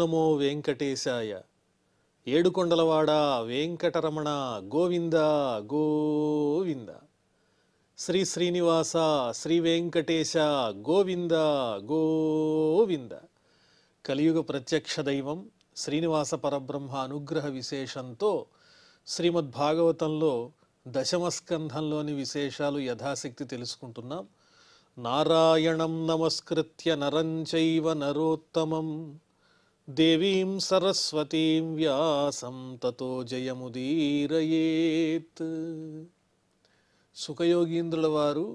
నమో వెంకటేశాయ. ఏడుకొండలవాడ వెంకటరమణ గోవింద గోవింద. శ్రీ శ్రీనివాస శ్రీ వెంకటేశ గోవింద గోవింద. కలియుగ ప్రత్యక్ష దైవం శ్రీనివాస పరబ్రహ్మ అనుగ్రహ విశేషంతో శ్రీమద్భాగవతంలో దశమస్కంధంలోని విశేషాలు యథాశక్తి తెలుసుకుంటున్నాం. నారాయణం నమస్కృత్య నరం చైవ నరోత్తమం దేవీం సరస్వతీం వ్యాసం తతో జయముదీరయేత్. సుఖయోగీంద్రుల వారు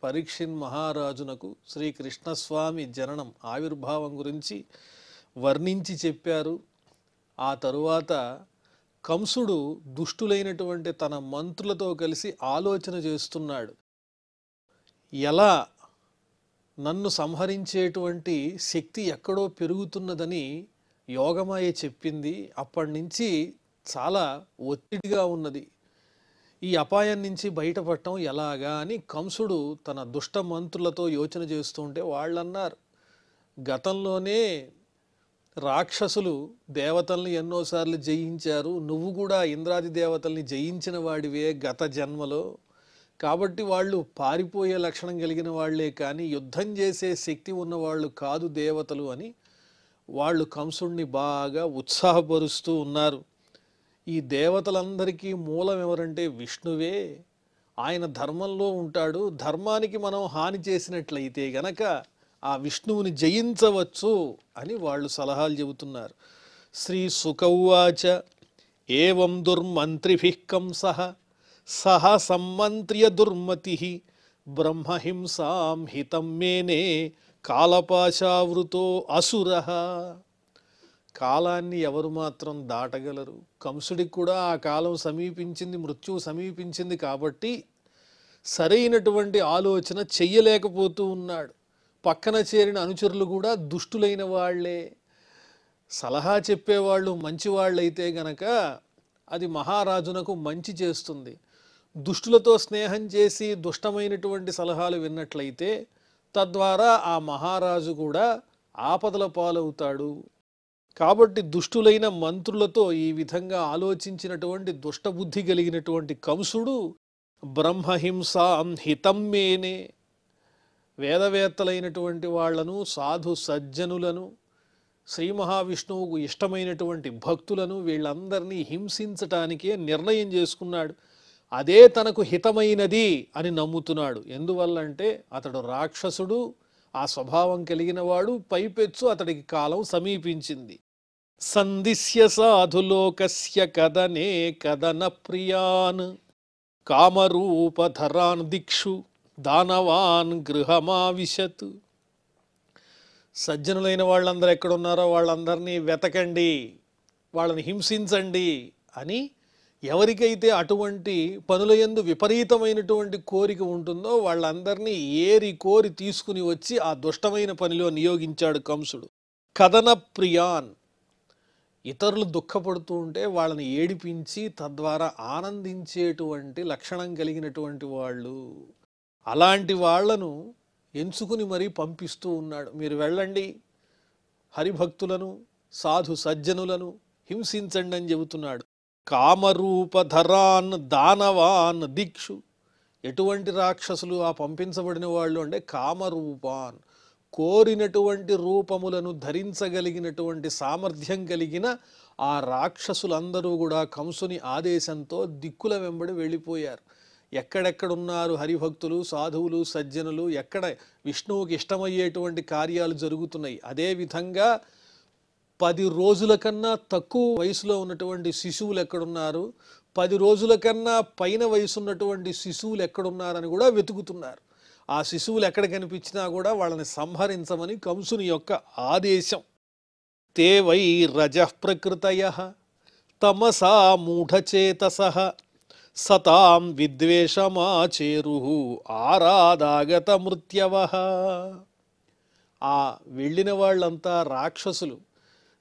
పరీక్షిన్ మహారాజునకు శ్రీకృష్ణస్వామి జననం ఆవిర్భావం గురించి వర్ణించి చెప్పారు. ఆ తరువాత కంసుడు దుష్టులైనటువంటి తన మంత్రులతో కలిసి ఆలోచన చేస్తున్నాడు. ఎలా నన్ను సంహరించేటువంటి శక్తి ఎక్కడో పెరుగుతున్నదని యోగమాయ చెప్పింది. అప్పటి నుంచి చాలా ఒత్తిడిగా ఉన్నది. ఈ అపాయం నుంచి బయటపడటం ఎలాగా అని కంసుడు తన దుష్ట మంత్రులతో యోచన చేస్తుంటే వాళ్ళన్నారు, గతంలోనే రాక్షసులు దేవతల్ని ఎన్నోసార్లు జయించారు, నువ్వు కూడా ఇంద్రాది దేవతల్ని జయించిన వాడివే గత జన్మలో, కాబట్టి వాళ్ళు పారిపోయే లక్షణం కలిగిన వాళ్లే కానీ యుద్ధం చేసే శక్తి ఉన్నవాళ్ళు కాదు దేవతలు అని వాళ్ళు కంసుడిని బాగా ఉత్సాహపరుస్తూ ఉన్నారు. ఈ దేవతలందరికీ మూలం ఎవరంటే విష్ణువే. ఆయన ధర్మంలో ఉంటాడు. ధర్మానికి మనం హాని చేసినట్లయితే గనక ఆ విష్ణువుని జయించవచ్చు అని వాళ్ళు సలహాలు చెబుతున్నారు. శ్రీ సుకౌవాచ ఏవం దుర్మంత్రిభిః కంసః సహ సమ్మంత్ర్య దుర్మతి బ్రహ్మహింసాం హితం మేనే కాలపాశావృతో అసురః. కాలాన్ని ఎవరు మాత్రం దాటగలరు? కంసుడికి కూడా ఆ కాలం సమీపించింది, మృత్యువు సమీపించింది. కాబట్టి సరైనటువంటి ఆలోచన చెయ్యలేకపోతూ ఉన్నాడు. పక్కన చేరిన అనుచరులు కూడా దుష్టులైన వాళ్లే. సలహా చెప్పేవాళ్ళు మంచివాళ్ళైతే గనక అది మహారాజునకు మంచి చేస్తుంది. దుష్టులతో స్నేహం చేసి దుష్టమైనటువంటి సలహాలు విన్నట్లయితే తద్వారా ఆ మహారాజు కూడా ఆపదల పాలవుతాడు. కాబట్టి దుష్టులైన మంత్రులతో ఈ విధంగా ఆలోచించినటువంటి దుష్టబుద్ధి కలిగినటువంటి కంసుడు బ్రహ్మహింసాం హితం మేనే, వేదవేత్తలైనటువంటి వాళ్లను, సాధు సజ్జనులను, శ్రీ మహావిష్ణువుకు ఇష్టమైనటువంటి భక్తులను వీళ్ళందరినీ హింసించటానికే నిర్ణయం చేసుకున్నాడు. అదే తనకు హితమైనది అని నమ్ముతున్నాడు. ఎందువల్లంటే అతడు రాక్షసుడు, ఆ స్వభావం కలిగిన వాడు, పైపెచ్చు అతడికి కాలం సమీపించింది. సందిశ్య సాధులోకస్య కదనే కదన ప్రియాన్ కామరూపధరాన్ దిక్షు దానవాన్ గృహమావిశత్. సజ్జనులైన వాళ్ళందరూ ఎక్కడున్నారో వాళ్ళందరినీ వెతకండి, వాళ్ళని హింసించండి అని ఎవరికైతే అటువంటి పనులయందు విపరీతమైనటువంటి కోరిక ఉంటుందో వాళ్ళందరినీ ఏరి కోరి తీసుకుని వచ్చి ఆ దుష్టమైన పనిలో నియోగించాడు కంసుడు. కథన ప్రియాన్, ఇతరులు దుఃఖపడుతూ ఉంటే వాళ్ళని ఏడిపించి తద్వారా ఆనందించేటువంటి లక్షణం కలిగినటువంటి వాళ్ళు, అలాంటి వాళ్లను ఎంచుకుని మరీ పంపిస్తూ ఉన్నాడు. మీరు వెళ్ళండి, హరిభక్తులను సాధు సజ్జనులను హింసించండి అని చెబుతున్నాడు. కామరూపధరాన్ దానవాన్ దిక్షు. ఎటువంటి రాక్షసులు ఆ పంపించబడిన వాళ్ళు అంటే కామరూపాన్, కోరినటువంటి రూపములను ధరించగలిగినటువంటి సామర్థ్యం కలిగిన ఆ రాక్షసులందరూ కూడా కంసుని ఆదేశంతో దిక్కుల వెంబడి వెళ్ళిపోయారు. ఎక్కడెక్కడున్నారు హరిభక్తులు సాధువులు సజ్జనులు, ఎక్కడ విష్ణువుకి ఇష్టమయ్యేటువంటి కార్యాలు జరుగుతున్నాయి, అదేవిధంగా 10 రోజుల కన్నా తక్కువ వయసులో ఉన్నటువంటి శిశువులు ఎక్కడున్నారు, 10 రోజుల కన్నా పైన వయసు ఉన్నటువంటి శిశువులు ఎక్కడున్నారని కూడా వెతుకుతున్నారు. ఆ శిశువులు ఎక్కడ కనిపించినా కూడా వాళ్ళని సంహరించమని కంసుని యొక్క ఆదేశం. తే వై రజః ప్రకృతయః తమసా మూఢచేతసః సతాం విద్వేషమాచేరుః ఆరాదాగత మృత్యవః. ఆ వెళ్ళిన వాళ్ళంతా రాక్షసులు.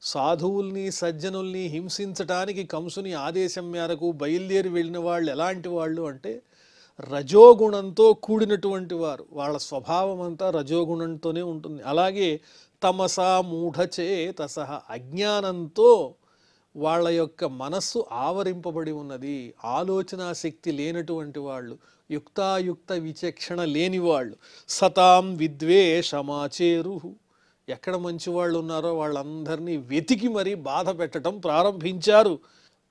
సాధువుల్ని సజ్జనుల్ని హింసించటానికి కంసుని ఆదేశం మేరకు బయలుదేరి వెళ్ళిన వాళ్ళు ఎలాంటి వాళ్ళు అంటే రజోగుణంతో కూడినటువంటి వారు, వాళ్ళ స్వభావం అంతా రజోగుణంతోనే ఉంటుంది. అలాగే తమసా మూఢచేతస, అజ్ఞానంతో వాళ్ళ యొక్క మనస్సు ఆవరింపబడి ఉన్నది, ఆలోచనా శక్తి లేనటువంటి వాళ్ళు, యుక్తాయుక్త విచక్షణ లేని వాళ్ళు. సతాం విద్వేషమాచేరు, ఎక్కడ మంచి వాళ్ళు ఉన్నారో వాళ్ళందరినీ వెతికి మరీ బాధ పెట్టడం ప్రారంభించారు.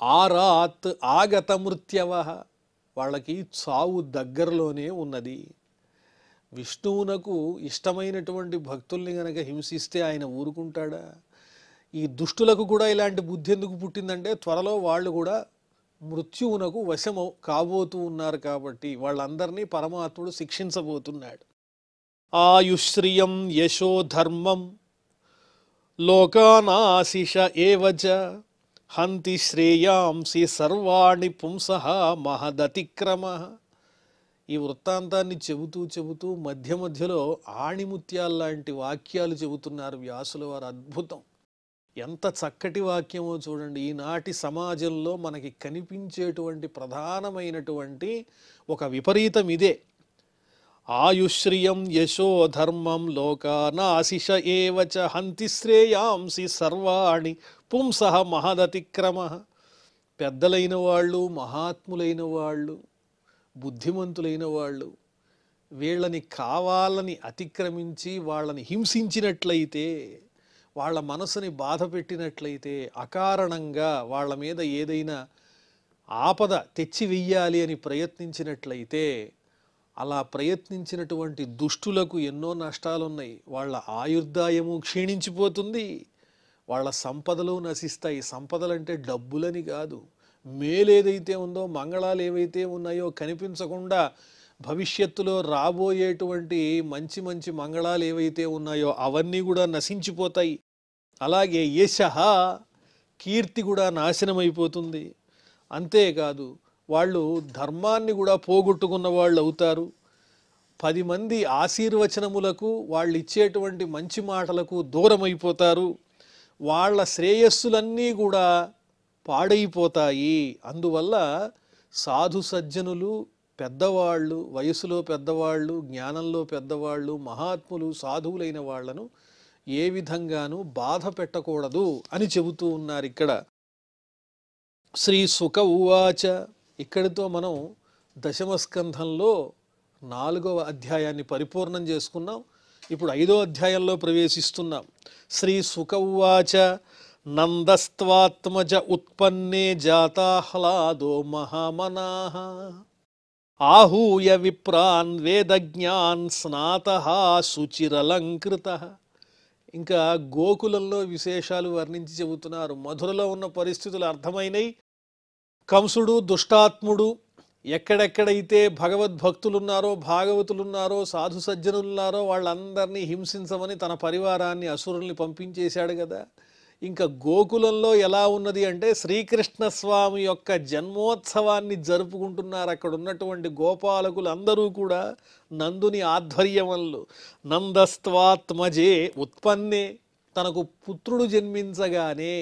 ఆరాత్ ఆగత మృత్యవ, వాళ్ళకి చావు దగ్గరలోనే ఉన్నది. విష్ణువునకు ఇష్టమైనటువంటి భక్తుల్ని గనక హింసిస్తే ఆయన ఊరుకుంటాడా? ఈ దుష్టులకు కూడా ఇలాంటి బుద్ధి ఎందుకు పుట్టిందంటే త్వరలో వాళ్ళు కూడా మృత్యువునకు వశం కాబోతూ ఉన్నారు కాబట్టి వాళ్ళందరినీ పరమాత్ముడు శిక్షించబోతున్నాడు. ఆయుశ్రియం యశో ధర్మం లోకానాశిష ఏవచ హంతి శ్రేయాంసి సర్వాణి పుంసః మహదతిక్రమ. ఈ వృత్తాంతాన్ని చెబుతూ మధ్య మధ్యలో ఆణిముత్యాల్లాంటి వాక్యాలు చెబుతున్నారు వ్యాసుల వారు. అద్భుతం, ఎంత చక్కటి వాక్యమో చూడండి. ఈనాటి సమాజంలో మనకి కనిపించేటువంటి ప్రధానమైనటువంటి ఒక విపరీతం ఇదే. ఆయుశ్రియం యశో ధర్మం లోకానాశిష ఏవచ హంతి శ్రేయాంసి సర్వాణి పుంసః మహదతిక్రమ. పెద్దలైన వాళ్ళు, మహాత్ములైన వాళ్ళు, బుద్ధిమంతులైన వాళ్ళు వీళ్ళని కావాలని అతిక్రమించి వాళ్ళని హింసించినట్లయితే, వాళ్ళ మనసుని బాధ పెట్టినట్లయితే, అకారణంగా వాళ్ళ మీద ఏదైనా ఆపద తెచ్చి వెయ్యాలి అని ప్రయత్నించినట్లయితే, అలా ప్రయత్నించినటువంటి దుష్టులకు ఎన్నో నష్టాలున్నాయి. వాళ్ళ ఆయుర్దాయము క్షీణించిపోతుంది, వాళ్ళ సంపదలు నశిస్తాయి. సంపదలంటే డబ్బులని కాదు, మేలేదైతే ఉందో, మంగళాలు ఏవైతే ఉన్నాయో కనిపించకుండా భవిష్యత్తులో రాబోయేటువంటి మంచి మంచి మంగళాలు ఏవైతే ఉన్నాయో అవన్నీ కూడా నశించిపోతాయి. అలాగే యశః, కీర్తి కూడా నాశనమైపోతుంది. అంతేకాదు వాళ్ళు ధర్మాన్ని కూడా పోగొట్టుకున్న వాళ్ళు అవుతారు. 10 మంది ఆశీర్వచనములకు, వాళ్ళు ఇచ్చేటువంటి మంచి మాటలకు దూరమైపోతారు. వాళ్ళ శ్రేయస్సులన్నీ కూడా పాడైపోతాయి. అందువల్ల సాధు సజ్జనులు, పెద్దవాళ్ళు, వయసులో పెద్దవాళ్ళు, జ్ఞానంలో పెద్దవాళ్ళు, మహాత్ములు, సాధువులైన వాళ్లను ఏ విధంగానూ బాధ పెట్టకూడదు అని చెబుతూ ఉన్నారు ఇక్కడ. శ్రీ సుక ఉవాచ. ఇక్కడితో మనం దశమస్కంధంలో 4వ అధ్యాయాన్ని పరిపూర్ణం చేసుకున్నాం. ఇప్పుడు 5వ అధ్యాయంలో ప్రవేశిస్తున్నాం. శ్రీ సుక ఉవాచ. నందస్త్వాత్మజ ఉత్పన్నే జాతాహ్లాదో మహామనాః ఆహూయ విప్రాన్ వేదజ్ఞాన్ స్నాతః శుచిరలంకృతః. ఇంకా గోకులంలో విశేషాలు వర్ణించి చెబుతున్నారు. మధురలో ఉన్న పరిస్థితులు అర్థమైనవి. కంసుడు దుష్టాత్ముడు ఎక్కడెక్కడైతే భగవద్భక్తులున్నారో, భాగవతులున్నారో, సాధు సజ్జనులున్నారో వాళ్ళందరినీ హింసించమని తన పరివారాన్ని, అసురుల్ని పంపించేశాడు కదా. ఇంకా గోకులంలో ఎలా ఉన్నది అంటే శ్రీకృష్ణ స్వామి యొక్క జన్మోత్సవాన్ని జరుపుకుంటున్నారు. అక్కడ ఉన్నటువంటి గోపాలకులు అందరూ కూడా నందుని ఆధ్వర్యంలో. నందస్త్వాత్మజే ఉత్పన్నే, తనకు పుత్రుడు జన్మించగానే,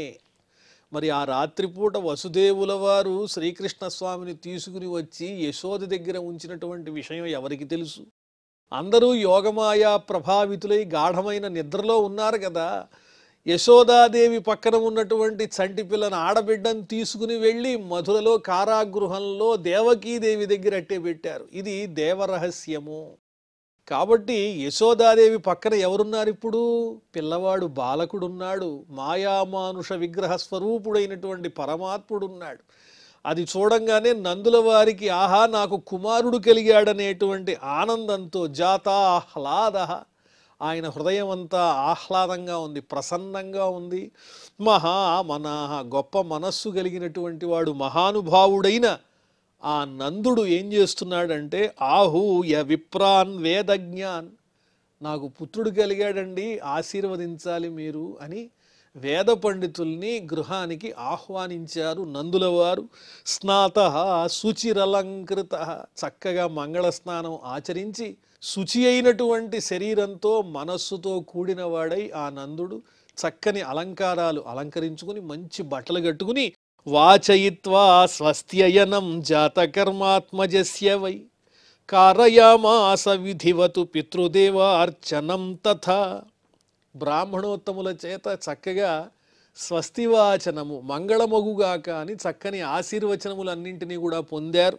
మరి ఆ రాత్రిపూట వసుదేవుల వారు శ్రీకృష్ణ స్వామిని తీసుకుని వచ్చి యశోద దగ్గర ఉంచినటువంటి విషయం ఎవరికి తెలుసు? అందరూ యోగమాయా ప్రభావితులై గాఢమైన నిద్రలో ఉన్నారు కదా. యశోదాదేవి పక్కన ఉన్నటువంటి చంటి పిల్లని, ఆడబిడ్డను తీసుకుని వెళ్ళి మధురలో కారాగృహంలో దేవకీదేవి దగ్గర అట్టే పెట్టారు. ఇది దేవరహస్యము. కాబట్టి యశోదాదేవి పక్కన ఎవరున్నారు ఇప్పుడు? పిల్లవాడు బాలకుడున్నాడు, మాయామానుష విగ్రహ స్వరూపుడైనటువంటి పరమాత్ముడున్నాడు. అది చూడంగానే నందుల వారికి ఆహా నాకు కుమారుడు కలిగాడనేటువంటి ఆనందంతో జాతాహ్లాద, ఆయన హృదయం అంతా ఆహ్లాదంగా ఉంది, ప్రసన్నంగా ఉంది. మహామనాః, గొప్ప మనస్సు కలిగినటువంటి వాడు, మహానుభావుడైన ఆ నందుడు ఏం చేస్తున్నాడంటే ఆహూయ విప్రాన్ వేదజ్ఞాన్, నాకు పుత్రుడు కలిగాడండి, ఆశీర్వదించాలి మీరు అని వేద పండితుల్ని గృహానికి ఆహ్వానించారు నందుల వారు. స్నాతః శుచిరలంకృతః, చక్కగా మంగళ స్నానం ఆచరించి శుచి అయినటువంటి శరీరంతో మనస్సుతో కూడిన వాడై ఆ నందుడు చక్కని అలంకారాలు అలంకరించుకుని మంచి బట్టలు కట్టుకుని వాచయిత్వా స్వస్త్యయనం జాతకర్మాత్మజస్య వై, కారయామాస విధివతు పితృదేవార్చనం తథా. బ్రాహ్మణోత్తముల చేత చక్కగా స్వస్తివాచనము మంగళమగుగాక అని చక్కని ఆశీర్వచనములన్నింటినీ కూడా పొందారు.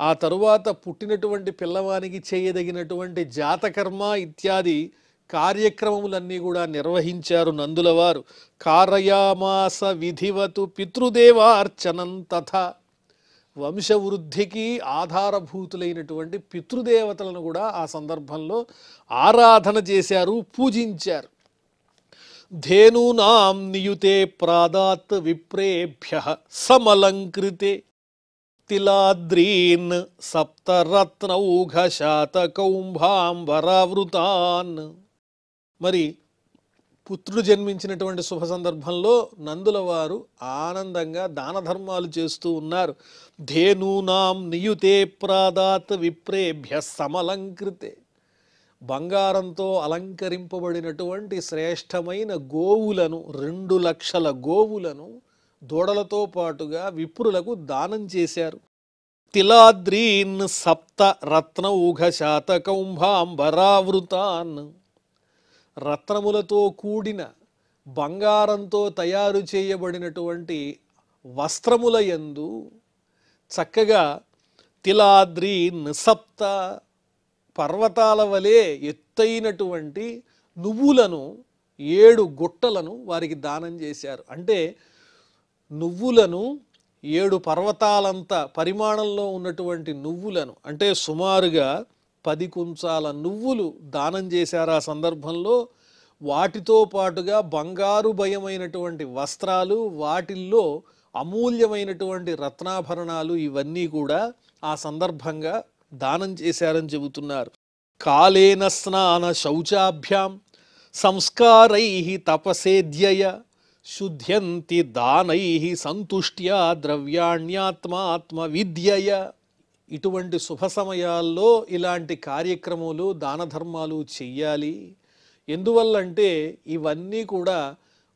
ఆ తరువాత పుట్టినటువంటి పిల్లవానికి చేయదగినటువంటి జాతకర్మ ఇత్యాది కార్యక్రమములన్నీ కూడా నిర్వహించారు నందులవారు. కారయామాస విధివతు పితృదేవార్చనం తథా. వంశవృద్ధికి ఆధారభూతులైనటువంటి పితృదేవతలను కూడా ఆ సందర్భంలో ఆరాధన చేశారు, పూజించారు. ధేనూనాం నియుతే ప్రాదాత్ విప్రేభ్యః సమలంకృతే తిలాద్రీన్ సప్తరత్నౌఘశాతకౌంభాంబరావృతాన్. మరి పుత్రుడు జన్మించినటువంటి శుభ సందర్భంలో నందుల వారు ఆనందంగా దాన ధర్మాలు చేస్తూ ఉన్నారు. ధేనూనాం నియుతే ప్రాదాత్ విప్రేభ్య సమలంకృతే. బంగారంతో అలంకరింపబడినటువంటి శ్రేష్టమైన గోవులను 2 లక్షల గోవులను దూడలతో పాటుగా విప్రులకు దానం చేశారు. తిలాద్రీన్ సప్త రత్నౌఘశాతకౌంభాంబరావృతాన్. రత్నములతో కూడిన బంగారంతో తయారు చేయబడినటువంటి వస్త్రముల యందు చక్కగా తిలాద్రీన్ సప్త పర్వతాల వలె ఎత్తైనటువంటి నువ్వులను 7 గుట్టలను వారికి దానం చేశారు. అంటే నువ్వులను 7 పర్వతాలంత పరిమాణంలో ఉన్నటువంటి నువ్వులను, అంటే సుమారుగా 10 కుంచాల నువ్వులు దానం చేశారు. ఆ సందర్భంలో వాటితో పాటుగా బంగారు భయమైనటువంటి వస్త్రాలు, వాటిల్లో అమూల్యమైనటువంటి రత్నాభరణాలు ఇవన్నీ కూడా ఆ సందర్భంగా దానం చేశారని చెబుతున్నారు. కాలేన స్నాన శౌచాభ్యాం సంస్కారై తపసేద్యయ శుద్ధ్యంతి దానై సంతుష్ట్యా ద్రవ్యాణ్యాత్మాత్మ విద్యయ. ఇటువంటి శుభ సమయాల్లో ఇలాంటి కార్యక్రమాలు దాన ధర్మాలు చెయ్యాలి. ఎందువల్లంటే ఇవన్నీ కూడా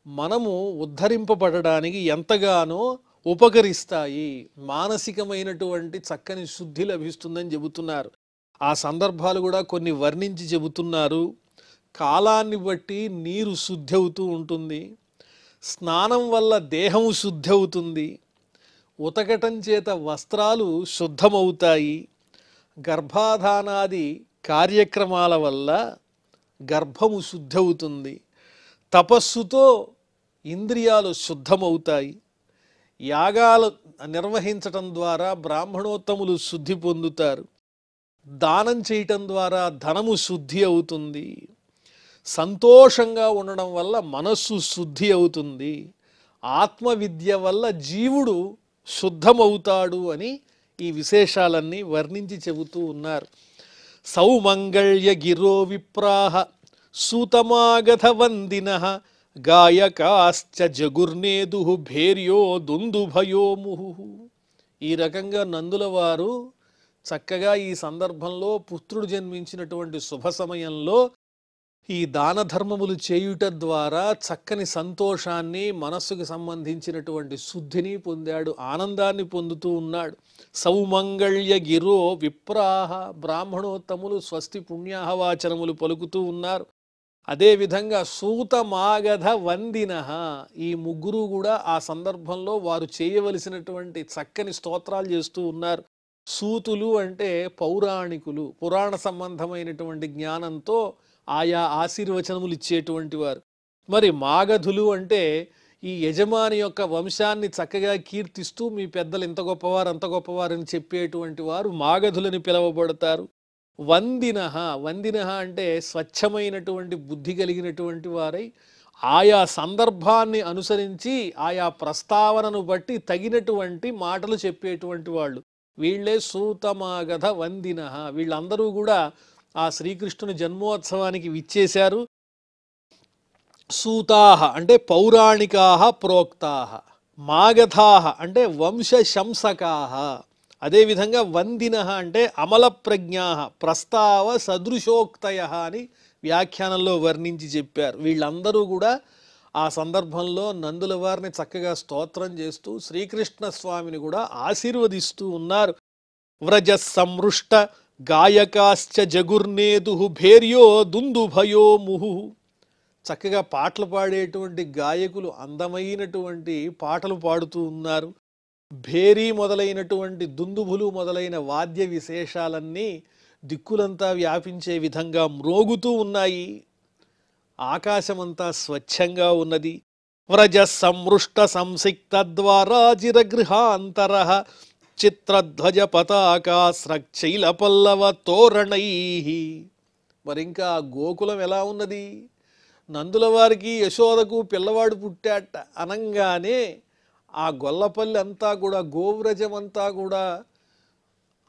మనము ఉద్ధరింపబడడానికి ఎంతగానో ఉపకరిస్తాయి. మానసికమైనటువంటి చక్కని శుద్ధి లభిస్తుందని చెబుతున్నారు. ఆ సందర్భాలు కూడా కొన్ని వర్ణించి చెబుతున్నారు. కాలాన్ని బట్టి నీరు శుద్ధి అవుతూ ఉంటుంది, స్నానం వల్ల దేహం శుద్ధి అవుతుంది, ఉతకటం చేత వస్త్రాలు శుద్ధమవుతాయి, గర్భాధానాది కార్యక్రమాల వల్ల గర్భము శుద్ధి అవుతుంది, తపస్సుతో ఇంద్రియాలు శుద్ధమవుతాయి, యాగాలు నిర్వహించటం ద్వారా బ్రాహ్మణోత్తములు శుద్ధి పొందుతారు, దానం చేయటం ద్వారా ధనము శుద్ధి అవుతుంది, సంతోషంగా ఉండడం వల్ల మనస్సు శుద్ధి అవుతుంది, ఆత్మవిద్య వల్ల జీవుడు శుద్ధమవుతాడు అని ఈ విశేషాలన్నీ వర్ణించి చెబుతూ ఉన్నారు. సౌమంగళ్య గిరో విప్రాహ సూతమాగధ వందినః గాయకాశ్చ జగుర్నేదు భేర్యో దుందుభయో ముహు. ఈ రకంగా నందుల వారు చక్కగా ఈ సందర్భంలో పుత్రుడు జన్మించినటువంటి శుభ సమయంలో ఈ దాన ధర్మములు చేయుట ద్వారా చక్కని సంతోషాన్ని, మనస్సుకు సంబంధించినటువంటి శుద్ధిని పొందాడు, ఆనందాన్ని పొందుతూ ఉన్నాడు. సౌమంగళ్య గిరో విప్రాహ. బ్రాహ్మణోత్తములు స్వస్తి పుణ్యాహవాచనములు పలుకుతూ ఉన్నారు. అదేవిధంగా సూతమాగధ వందినః. ఈ ముగ్గురు కూడా ఆ సందర్భంలో వారు చేయవలసినటువంటి చక్కని స్తోత్రాలు చేస్తూ ఉన్నారు. సూతులు అంటే పౌరాణికులు, పురాణ సంబంధమైనటువంటి జ్ఞానంతో ఆయా ఆశీర్వచనములు ఇచ్చేటువంటి వారు. మరి మాగధులు అంటే ఈ యజమాని యొక్క వంశాన్ని చక్కగా కీర్తిస్తూ మీ పెద్దలు ఇంత గొప్పవారు అంత గొప్పవారని చెప్పేటువంటి వారు మాగధులని పిలువబడతారు. వందినః. వందినః అంటే స్వచ్ఛమైనటువంటి బుద్ధి కలిగినటువంటి వారై ఆయా సందర్భాన్ని అనుసరించి ఆయా ప్రస్తావనను బట్టి తగినటువంటి మాటలు చెప్పేటువంటి వాళ్ళు వీళ్ళే సూతమాగధ వందినః. వీళ్ళందరూ కూడా ఆ శ్రీకృష్ణుని జన్మోత్సవానికి విచ్చేశారు. సూతాహ అంటే పౌరాణికాహ ప్రోక్తాహ, మాగధాహ అంటే వంశశంసకాహ, అదేవిధంగా వందినః అంటే అమల ప్రజ్ఞాహ ప్రస్తావ సదృశోక్తయ అని వ్యాఖ్యానంలో వర్ణించి చెప్పారు. వీళ్ళందరూ కూడా ఆ సందర్భంలో నందుల వారిని చక్కగా స్తోత్రం చేస్తూ శ్రీకృష్ణ స్వామిని కూడా ఆశీర్వదిస్తూ ఉన్నారు. వ్రజ సంమృష్ట గాయకాశ్చ జగుర్నేదు భేర్యో దుందుభయో ముహు. చక్కగా పాటలు పాడేటువంటి గాయకులు అందమైనటువంటి పాటలు పాడుతూ ఉన్నారు. భేరీ మొదలైనటువంటి దుందుభులు మొదలైన వాద్య విశేషాలన్నీ దిక్కులంతా వ్యాపించే విధంగా మ్రోగుతూ ఉన్నాయి. ఆకాశమంతా స్వచ్ఛంగా ఉన్నది. వ్రజ సంమృష్ట సంసిక్త ద్వారాజిరగృహాంతర చిత్రధ్వజ పతాకా స్రక్చైల పల్లవ తోరణై. మరింకా గోకులం ఎలా ఉన్నది? నందుల వారికి యశోదకు పిల్లవాడు పుట్టాట అనంగానే ఆ గొల్లపల్లి అంతా కూడా, గోవ్రజమంతా కూడా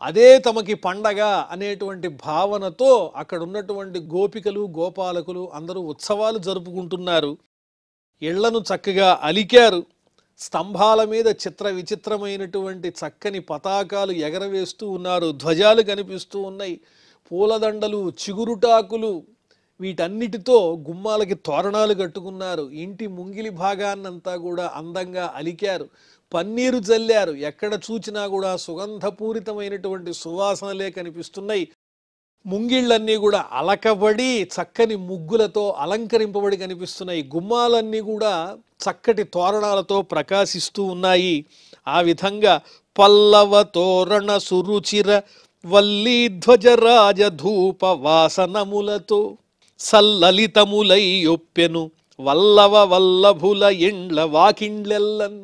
అదే తమకి పండగ అనేటువంటి భావనతో అక్కడ ఉన్నటువంటి గోపికలు గోపాలకులు అందరూ ఉత్సవాలు జరుపుకుంటున్నారు. ఇళ్లను చక్కగా అలికారు. స్తంభాల మీద చిత్ర విచిత్రమైనటువంటి చక్కని పతాకాలు ఎగరవేస్తూ ఉన్నారు. ధ్వజాలు కనిపిస్తూ ఉన్నాయి. పూలదండలు, చిగురుటాకులు, వీటన్నిటితో గుమ్మాలకి తోరణాలు కట్టుకున్నారు. ఇంటి ముంగిలి భాగాన్నంతా కూడా అందంగా అలికారు. పన్నీరు జల్లారు. ఎక్కడ చూచినా కూడా సుగంధపూరితమైనటువంటి సువాసనలే కనిపిస్తున్నాయి. ముంగిళ్ళన్నీ కూడా అలకబడి చక్కని ముగ్గులతో అలంకరింపబడి కనిపిస్తున్నాయి. గుమ్మాలన్నీ కూడా చక్కటి తోరణాలతో ప్రకాశిస్తూ ఉన్నాయి. ఆ విధంగా పల్లవ తోరణ సురుచిర వల్లీ ధ్వజరాజ ధూప వాసనములతో సల్లలితములై ఒప్పెను వల్లవ వల్లభుల ఎండ్ల వాకిండ్లెల్లన్.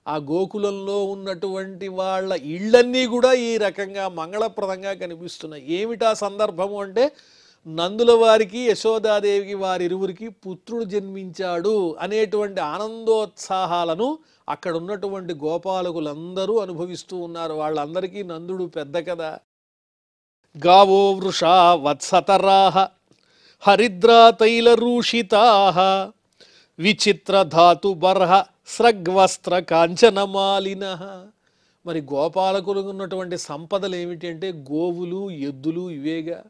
ఆ గోకులంలో ఉన్నటువంటి వాళ్ళ ఇళ్ళన్నీ కూడా ఈ రకంగా మంగళప్రదంగా కనిపిస్తున్నాయి. ఏమిటా సందర్భము అంటే, నందుల వారికి యశోదాదేవికి వారిరువురికి పుత్రుడు జన్మించాడు అనేటువంటి ఆనందోత్సాహాలను అక్కడ ఉన్నటువంటి గోపాలకులందరూ అనుభవిస్తూ ఉన్నారు. వాళ్ళందరికీ నందుడు పెద్ద కదా. గావో వృషా వత్సతరాహ హరిద్రా తైలరూషితాః విచిత్ర ధాతు బర్హ స్రగ్వస్త్ర కాంచనమాలినః. మరి గోపాలకులు ఉన్నటువంటి సంపదలు ఏమిటి అంటే గోవులు, ఎద్దులు ఇవేగా.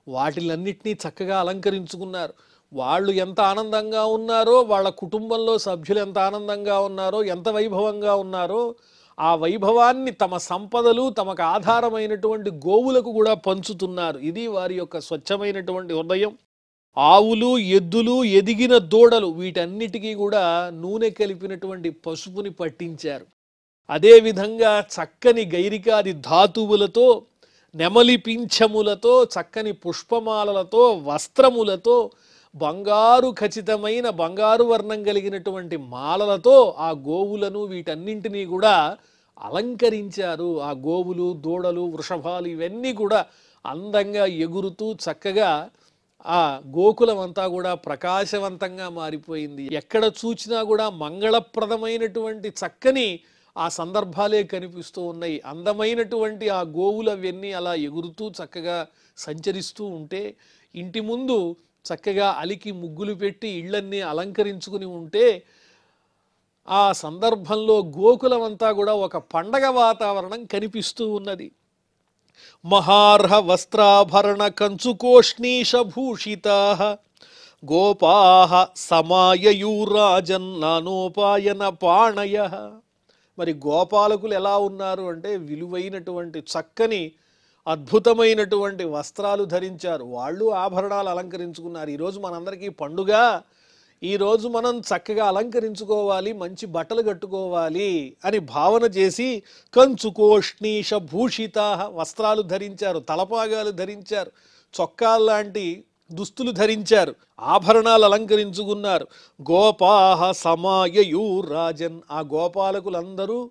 వాటిలన్నిటినీ చక్కగా అలంకరించుకున్నారు. వాళ్ళు ఎంత ఆనందంగా ఉన్నారో, వాళ్ళ కుటుంబంలో సభ్యులు ఎంత ఆనందంగా ఉన్నారో, ఎంత వైభవంగా ఉన్నారో, ఆ వైభవాన్ని తమ సంపదలు, తమకు ఆధారమైనటువంటి గోవులకు కూడా పంచుతున్నారు. ఇది వారి యొక్క స్వచ్ఛమైనటువంటి హృదయం. ఆవులు, ఎద్దులు, ఎదిగిన దూడలు, వీటన్నిటికీ కూడా నూనె కలిపినటువంటి పసుపుని పట్టించారు. అదేవిధంగా చక్కని గైరికాది ధాతువులతో, నెమలి పింఛములతో, చక్కని పుష్పమాలలతో, వస్త్రములతో, బంగారు ఖచ్చితమైన బంగారు వర్ణం కలిగినటువంటి మాలలతో ఆ గోవులను వీటన్నింటినీ కూడా అలంకరించారు. ఆ గోవులు, దూడలు, వృషభాలు ఇవన్నీ కూడా అందంగా ఎగురుతూ చక్కగా ఆ గోకులం అంతా కూడా ప్రకాశవంతంగా మారిపోయింది. ఎక్కడ చూచినా కూడా మంగళప్రదమైనటువంటి చక్కని ఆ సందర్భాలే కనిపిస్తూ ఉన్నాయి. అందమైనటువంటి ఆ గోవులు అవన్నీ అలా ఎగురుతూ చక్కగా సంచరిస్తూ ఉంటే, ఇంటి ముందు చక్కగా అలికి ముగ్గులు పెట్టి ఇళ్ళన్నీ అలంకరించుకుని ఉంటే, ఆ సందర్భంలో గోకులం అంతా కూడా ఒక పండగ వాతావరణం కనిపిస్తూ ఉన్నది. మహార్హ వస్త్రాభరణ కంచుకోష్ణీషభూషితాః గోపాః సమాయయూరాజన్నానోపాయన పాణయః. మరి గోపాలకులు ఎలా ఉన్నారు అంటే, విలువైనటువంటి చక్కని అద్భుతమైనటువంటి వస్త్రాలు ధరించారు. వాళ్ళు ఆభరణాలు అలంకరించుకున్నారు. ఈరోజు మనందరికీ పండుగ. ఈరోజు మనం చక్కగా అలంకరించుకోవాలి, మంచి బట్టలు కట్టుకోవాలి అని భావన చేసి కంచుకోష్ణీష భూషిత వస్త్రాలు ధరించారు, తలపాగాలు ధరించారు, చొక్కాల్లాంటి దుస్తులు ధరించారు, ఆభరణాలు అలంకరించుకున్నారు. గోపాహ సమాయయూ రాజన్. ఆ గోపాలకులందరూ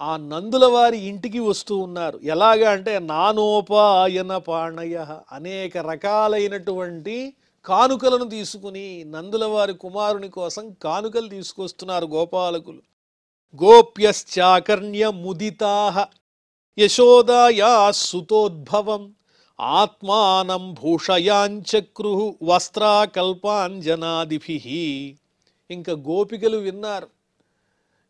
ఆ నందుల వారి ఇంటికి వస్తూ ఉన్నారు. ఎలాగా అంటే నానోపాయన పాణయ, అనేక రకాలైనటువంటి కానుకలను తీసుకుని నందుల వారి కుమారుని కోసం కానుకలు తీసుకొస్తున్నారు గోపాలకులు. గోప్యశ్చాకర్ణ్య ముదితాః యశోదాయా సుతోద్భవం ఆత్మానం భూషయాంచక్రుః వస్త్రాకల్పాంజనాదిభిః. ఇంకా గోపికలు విన్నారు,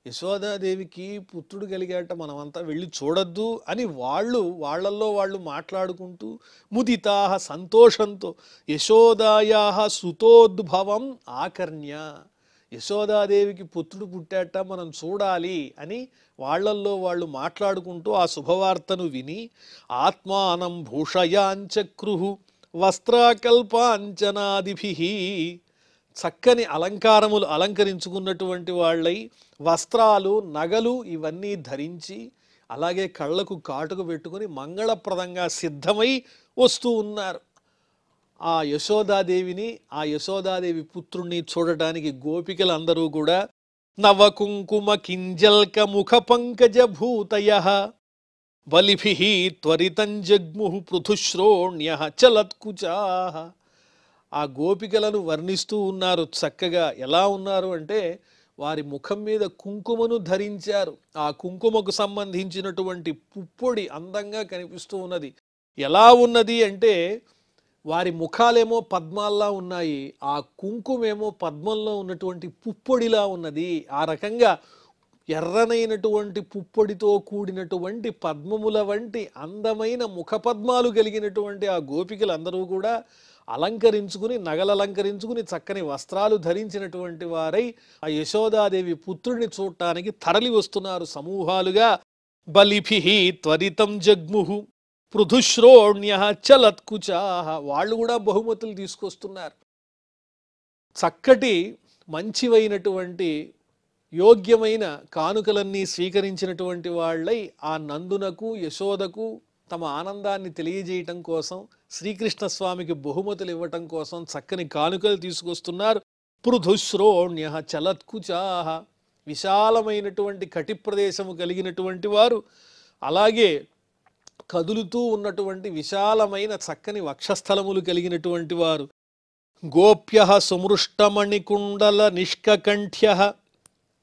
యశోదాదేవికి పుత్రుడు కలిగాట, మనమంతా వెళ్ళి చూడొద్దు అని వాళ్ళల్లో వాళ్ళు మాట్లాడుకుంటూ ముదితాః సంతోషంతో యశోదాయాః సుతోద్భవం ఆకర్ణ్య, యశోదాదేవికి పుత్రుడు పుట్టాట మనం చూడాలి అని వాళ్ళల్లో వాళ్ళు మాట్లాడుకుంటూ ఆ శుభవార్తను విని ఆత్మానం భూషయాంచక్రుహు వస్త్రాకల్పాంచనాదిభి, చక్కని అలంకారములు అలంకరించుకున్నటువంటి వాళ్ళై వస్త్రాలు నగలు ఇవన్నీ ధరించి అలాగే కళ్ళకు కాటుకు పెట్టుకుని మంగళప్రదంగా సిద్ధమై వస్తూ ఉన్నారు. ఆ యశోదాదేవిని, ఆ యశోదాదేవి పుత్రుణ్ణి చూడటానికి గోపికలందరూ కూడా నవకుంకుమ కింజల్క ముఖ పంకజ భూతయ బలిభిః త్వరితం జగ్ముః పృథుశ్రోణ్యః చలత్కుచాః. ఆ గోపికలను వర్ణిస్తూ ఉన్నారు చక్కగా. ఎలా ఉన్నారు అంటే వారి ముఖం మీద కుంకుమను ధరించారు. ఆ కుంకుమకు సంబంధించినటువంటి పుప్పొడి అందంగా కనిపిస్తూ ఉన్నది. ఎలా ఉన్నది అంటే వారి ముఖాలేమో పద్మాల్లా ఉన్నాయి, ఆ కుంకుమేమో పద్మంలో ఉన్నటువంటి పుప్పొడిలా ఉన్నది. ఆ రకంగా ఎర్రనైనటువంటి పుప్పొడితో కూడినటువంటి పద్మముల వంటి అందమైన ముఖపద్మాలు కలిగినటువంటి ఆ గోపికలందరూ కూడా అలంకరించుకుని, నగలు అలంకరించుకుని, చక్కని వస్త్రాలు ధరించినటువంటి వారై ఆ యశోదాదేవి పుత్రుడిని చూడటానికి తరలి వస్తున్నారు సమూహాలుగా. బలిభిః త్వరితం జగ్ముః పృథుశ్రోణ్యః చలత్కుచాః. వాళ్ళు కూడా బహుమతులు తీసుకొస్తున్నారు. చక్కటి మంచివైనటువంటి యోగ్యమైన కానుకలన్నీ స్వీకరించినటువంటి వాళ్ళై ఆ నందునకు యశోదకు తమ ఆనందాన్ని తెలియజేయటం కోసం, శ్రీకృష్ణస్వామికి బహుమతులు ఇవ్వటం కోసం చక్కని కానుకలు తీసుకొస్తున్నారు. పృథుశ్రోణ్యః చలత్కుచాః, విశాలమైనటువంటి కటి ప్రదేశము కలిగినటువంటి వారు, అలాగే కదులుతూ ఉన్నటువంటి విశాలమైన చక్కని వక్షస్థలములు కలిగినటువంటి వారు. గోప్యః సుమృష్టమణికుండల నిష్కకంఠ్యః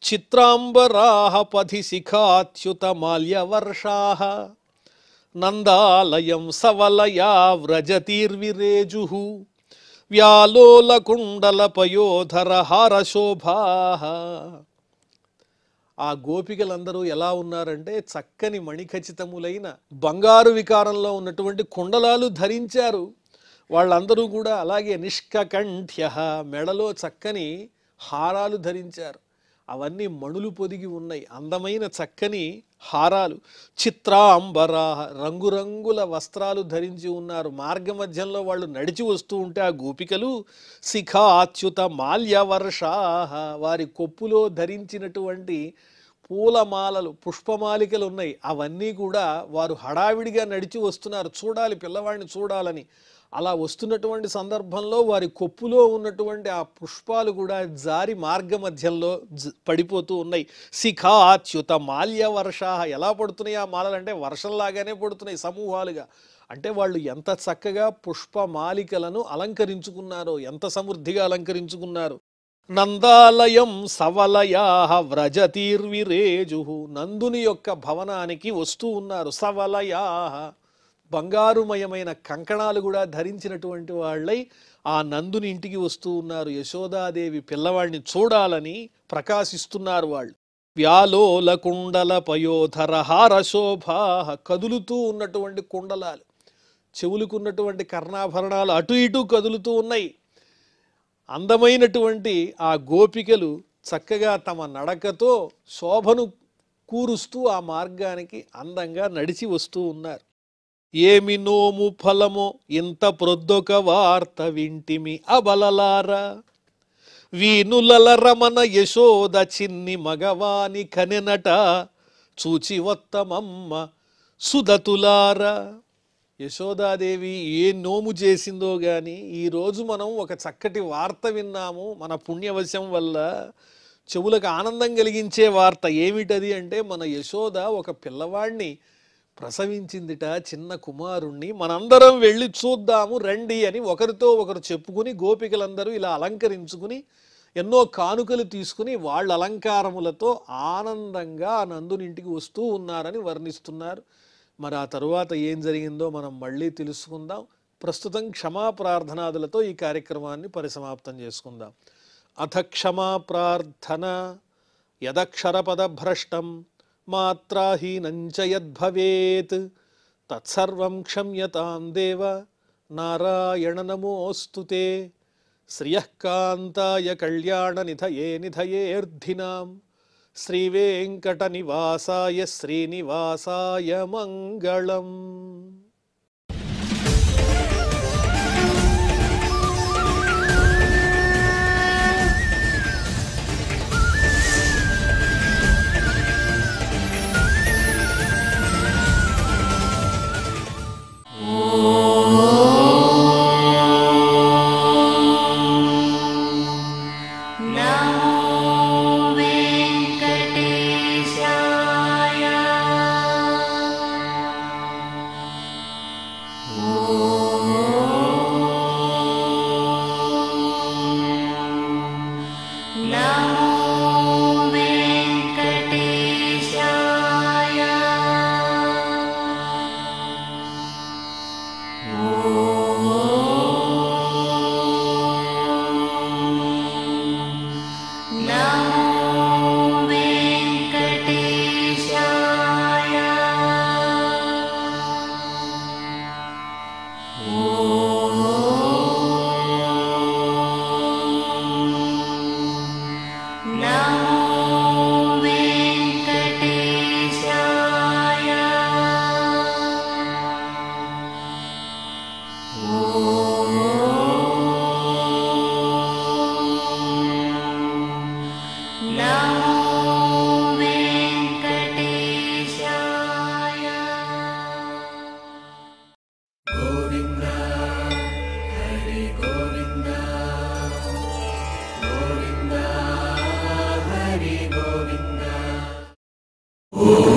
చిత్రాంబరాః పథి శిఖాచ్యుత మాల్యవర్షాః నందాలయం సవలయా వ్రజతీర్విరేజుః వ్యాలోలకుండల పయోధర హారశోభాః. ఆ గోపికలందరూ ఎలా ఉన్నారంటే చక్కని మణిఖచితములైన బంగారు వికారంలో ఉన్నటువంటి కుండలాలు ధరించారు వాళ్ళందరూ కూడా. అలాగే నిష్కకంఠ్యః, మెడలో చక్కని హారాలు ధరించారు. అవన్నీ మణులు పొదిగి ఉన్నాయి, అందమైన చక్కని హారాలు. చిత్రాంబరాః, రంగురంగుల వస్త్రాలు ధరించి ఉన్నారు. మార్గ మధ్యంలో వాళ్ళు నడిచి వస్తూ ఉంటే ఆ గోపికలు శిఖాచ్యుత మాల్యవర్షాః, వారి కొప్పులో ధరించినటువంటి పూలమాలలు, పుష్పమాలికలు ఉన్నాయి. అవన్నీ కూడా వారు హడావిడిగా నడిచి వస్తున్నారు, చూడాలి పిల్లవాడిని చూడాలని. అలా వస్తున్నటువంటి సందర్భంలో వారి కొప్పులో ఉన్నటువంటి ఆ పుష్పాలు కూడా జారి మార్గ మధ్యంలో పడిపోతూ ఉన్నాయి. శిఖాచ్యుత మాల్యవర్షాః, ఎలా పడుతున్నాయి ఆ మాలలు అంటే వర్షంలాగానే పడుతున్నాయి సమూహాలుగా. అంటే వాళ్ళు ఎంత చక్కగా పుష్పమాలికలను అలంకరించుకున్నారో, ఎంత సమృద్ధిగా అలంకరించుకున్నారు. నందాలయం సవలయాః వ్రజతీర్విరేజుః, నందుని యొక్క భవనానికి వస్తూ ఉన్నారు. సవలయాః, బంగారుమయమైన కంకణాలు కూడా ధరించినటువంటి వాళ్ళై ఆ నందుని ఇంటికి వస్తూ ఉన్నారు. యశోదాదేవి పిల్లవాడిని చూడాలని ప్రకాశిస్తున్నారు వాళ్ళు. వ్యాలోల కుండల పయోధర హారశోభాః, కదులుతూ ఉన్నటువంటి కుండలాలు, చెవులుకున్నటువంటి కర్ణాభరణాలు అటు ఇటు కదులుతూ ఉన్నాయి. అందమైనటువంటి ఆ గోపికలు చక్కగా తమ నడకతో శోభను కూరుస్తూ ఆ మార్గానికి అందంగా నడిచి వస్తూ ఉన్నారు. ఏమి నోము ఫలమో ఇంత ప్రొద్దొక వార్త వింటిమి అబలలారా, వీనులల రమణ యశోద చిన్ని మగవాని కనెనట చూచి వత్తమమ్మ సుదతులారా. యశోదాదేవి ఏ నోము చేసిందో కానీ ఈరోజు మనం ఒక చక్కటి వార్త విన్నాము మన పుణ్యవశం వల్ల. చెవులకు ఆనందం కలిగించే వార్త ఏమిటది అంటే మన యశోద ఒక పిల్లవాడిని ప్రసవించిందిట, చిన్న కుమారుణ్ణి. మనందరం వెళ్ళి చూద్దాము రండి అని ఒకరితో ఒకరు చెప్పుకుని గోపికలందరూ ఇలా అలంకరించుకుని ఎన్నో కానుకలు తీసుకుని వాళ్ళ అలంకారములతో ఆనందంగా ఆ నందునింటికి వస్తూ ఉన్నారని వర్ణిస్తున్నారు. మరి ఆ తరువాత ఏం జరిగిందో మనం మళ్ళీ తెలుసుకుందాం. ప్రస్తుతం క్షమా ప్రార్థనాదులతో ఈ కార్యక్రమాన్ని పరిసమాప్తం చేసుకుందాం. అథ క్షమా ప్రార్థన. యదక్షరపదభ్రష్టం మాత్రాహీనంచ యద్భవేత్ తత్సర్వం క్షమ్యతాం దేవ నారాయణ నమోస్తుతే. శ్రియః కాంతాయ కళ్యాణ నిధయే నిధయేర్ధినాం శ్రీవేంకట నివాసాయ శ్రీనివాసాయ మంగళం. Oh